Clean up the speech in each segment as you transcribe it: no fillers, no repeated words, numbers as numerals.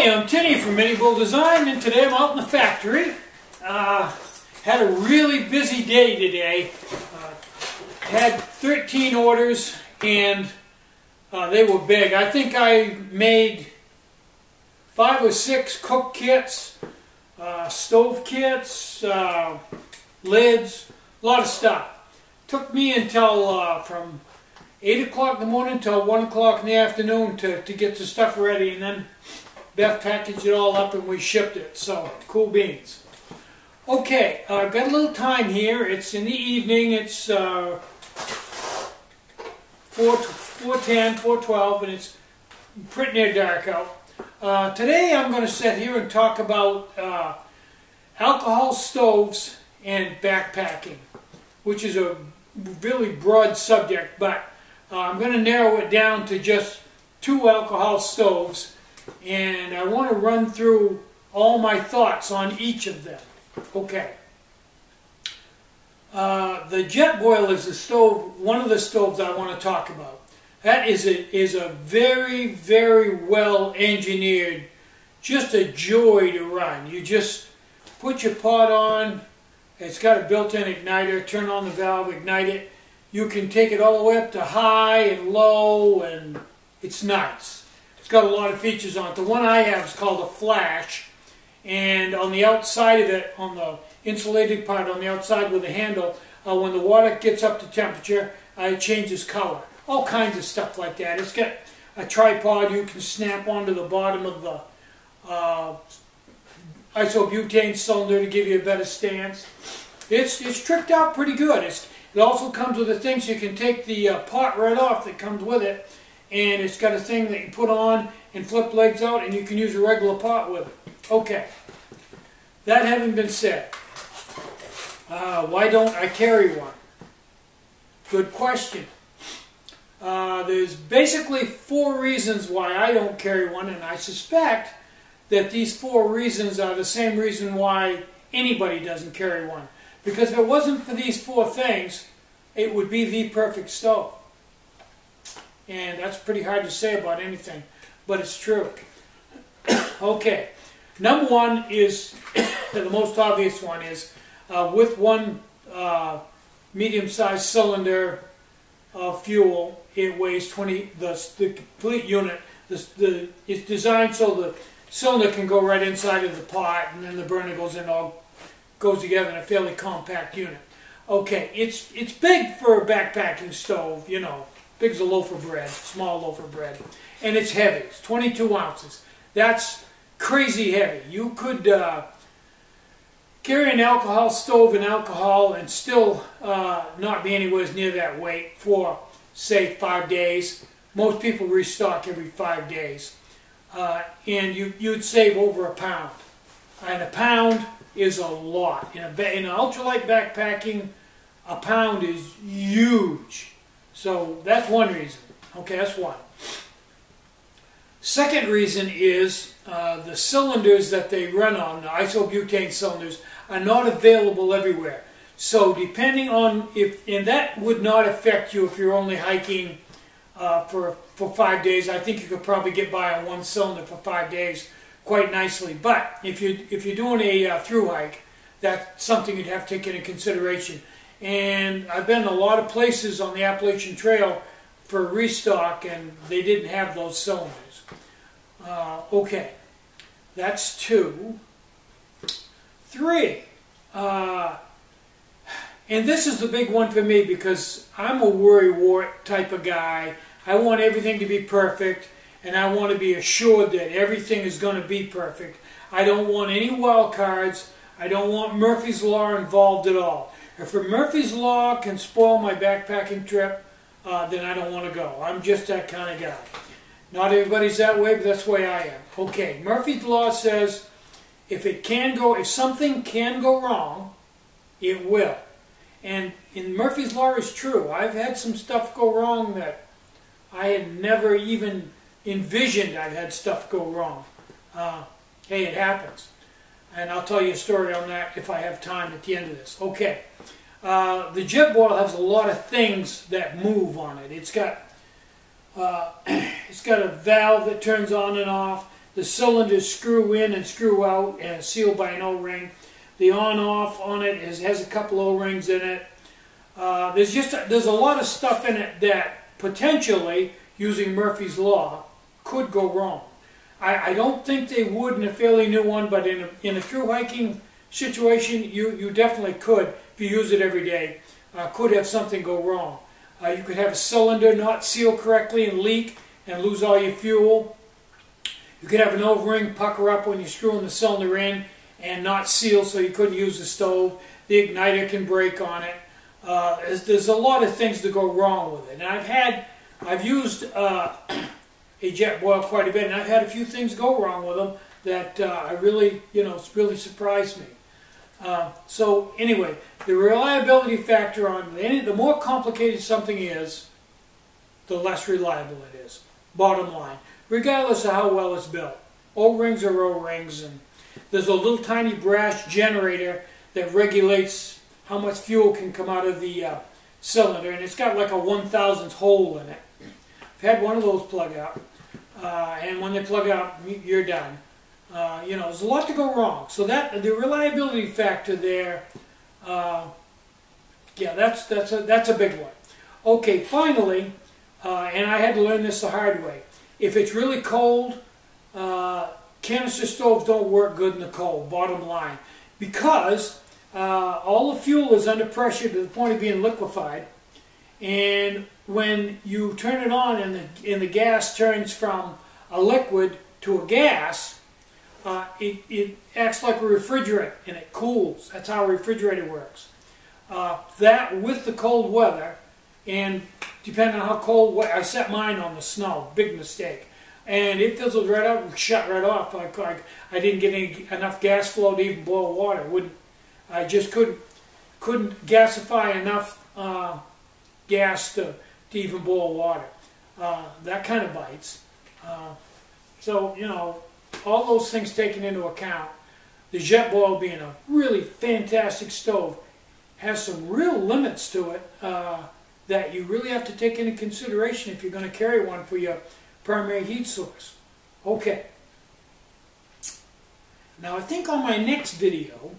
Hi, I'm Tinny from Mini-Bull Design, and today I'm out in the factory. Had a really busy day today. Had 13 orders, and they were big. I think I made 5 or 6 cook kits, stove kits, lids, a lot of stuff. Took me until from 8 o'clock in the morning till 1 o'clock in the afternoon to get the stuff ready, and then Beth packaged it all up and we shipped it. So, cool beans. Okay, I've got a little time here. It's in the evening. It's 4:10, 4:12, and it's pretty near dark out. Today I'm going to sit here and talk about alcohol stoves and backpacking, which is a really broad subject, but I'm going to narrow it down to just 2 alcohol stoves, and I want to run through all my thoughts on each of them. Okay. The jet boil is the stove, one of the stoves I want to talk about. That is a very, very well engineered, just a joy to run. You just put your pot on, it's got a built-in igniter, turn on the valve, ignite it. You can take it all the way up to high and low, and it's nice. It's got a lot of features on it. The one I have is called a flash, and on the outside of it, on the insulated part on the outside with the handle, when the water gets up to temperature, it changes color. All kinds of stuff like that. It's got a tripod you can snap onto the bottom of the isobutane cylinder to give you a better stance. It's tricked out pretty good. It also comes with the things you can take the pot right off that comes with it, and it's got a thing that you put on and flip legs out, and you can use a regular pot with it. Okay, that having been said, why don't I carry one? Good question. There's basically 4 reasons why I don't carry one, and I suspect that these 4 reasons are the same reason why anybody doesn't carry one. Because if it wasn't for these 4 things, it would be the perfect stove. And that's pretty hard to say about anything, but it's true. Okay, number 1 is, the most obvious one is, with one medium-sized cylinder of fuel, it weighs 20, the complete unit, it's designed so the cylinder can go right inside of the pot, and then the burner goes in, all goes together in a fairly compact unit. Okay, it's big for a backpacking stove, you know, big as a loaf of bread, small loaf of bread, and it's heavy. It's 22 ounces. That's crazy heavy. You could carry an alcohol stove and alcohol and still not be anywhere near that weight for, say, 5 days. Most people restock every 5 days. And you'd save over a pound. And a pound is a lot. In an ultralight backpacking, a pound is huge. So that's one reason. Okay, that's one. Second reason is the cylinders that they run on, the isobutane cylinders, are not available everywhere. So depending on and that would not affect you if you're only hiking for 5 days. I think you could probably get by on one cylinder for 5 days quite nicely. But if you're doing a through hike, that's something you'd have to take into consideration. And I've been a lot of places on the Appalachian Trail for restock, and they didn't have those cylinders. Okay, that's 2. 3. And this is the big one for me because I'm a worrywart type of guy. I want everything to be perfect, and I want to be assured that everything is going to be perfect. I don't want any wild cards. I don't want Murphy's Law involved at all. If Murphy's Law can spoil my backpacking trip, then I don't want to go. I'm just that kind of guy. Not everybody's that way, but that's the way I am. Okay, Murphy's Law says if something can go wrong, it will. And Murphy's Law is true. I've had some stuff go wrong that I had never even envisioned I'd had stuff go wrong. Hey, it happens. And I'll tell you a story on that if I have time at the end of this. Okay. The jet boil has a lot of things that move on it. It's got a valve that turns on and off. the cylinders screw in and screw out and sealed by an O-ring. The on-off on it has a couple O-rings in it. There's a lot of stuff in it that potentially, using Murphy's Law, could go wrong. I don't think they would in a fairly new one, but in a through hiking situation, you definitely could, if you use it every day, could have something go wrong. You could have a cylinder not seal correctly and leak and lose all your fuel. You could have an O-ring pucker up when you're screwing the cylinder in and not seal, so you couldn't use the stove. The igniter can break on it. There's a lot of things to go wrong with it. And I've used a Jetboil quite a bit, and I've had a few things go wrong with them that I really, it's really surprised me. So anyway, the reliability factor on the more complicated something is, the less reliable it is. Bottom line, regardless of how well it's built. O-rings are O-rings, and there's a little tiny brass generator that regulates how much fuel can come out of the cylinder, and it's got like a 1/1000th hole in it. I've had one of those plug out, and when they plug out, you're done. There's a lot to go wrong. So that the reliability factor there, yeah, that's a big one. Okay, finally, and I had to learn this the hard way. If it's really cold, canister stoves don't work good in the cold. Bottom line, because all the fuel is under pressure to the point of being liquefied, and when you turn it on and the gas turns from a liquid to a gas, it acts like a refrigerant and it cools. That's how a refrigerator works. That with the cold weather, and depending on how cold, I set mine on the snow, big mistake. And it fizzled right out and shut right off. I didn't get enough gas flow to even boil water. I just couldn't gasify enough gas to even boil water. That kind of bites. So, all those things taken into account, the Jetboil being a really fantastic stove has some real limits to it that you really have to take into consideration if you're going to carry one for your primary heat source. Okay. Now I think on my next video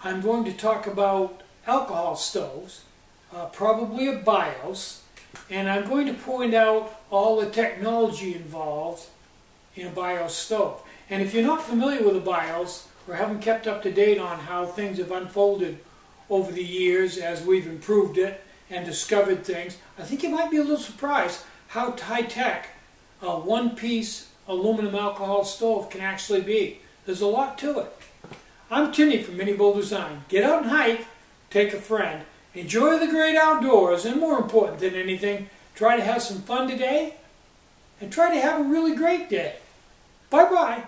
I'm going to talk about alcohol stoves, probably a BIOS, and I'm going to point out all the technology involved in a BIOS stove. And if you're not familiar with a BIOS or haven't kept up to date on how things have unfolded over the years as we've improved it and discovered things, I think you might be a little surprised how high-tech a one-piece aluminum alcohol stove can actually be. There's a lot to it. I'm Tinny from Mini Bowl Design. Get out and hike, take a friend, enjoy the great outdoors, and more important than anything, try to have some fun today and try to have a really great day. Bye-bye.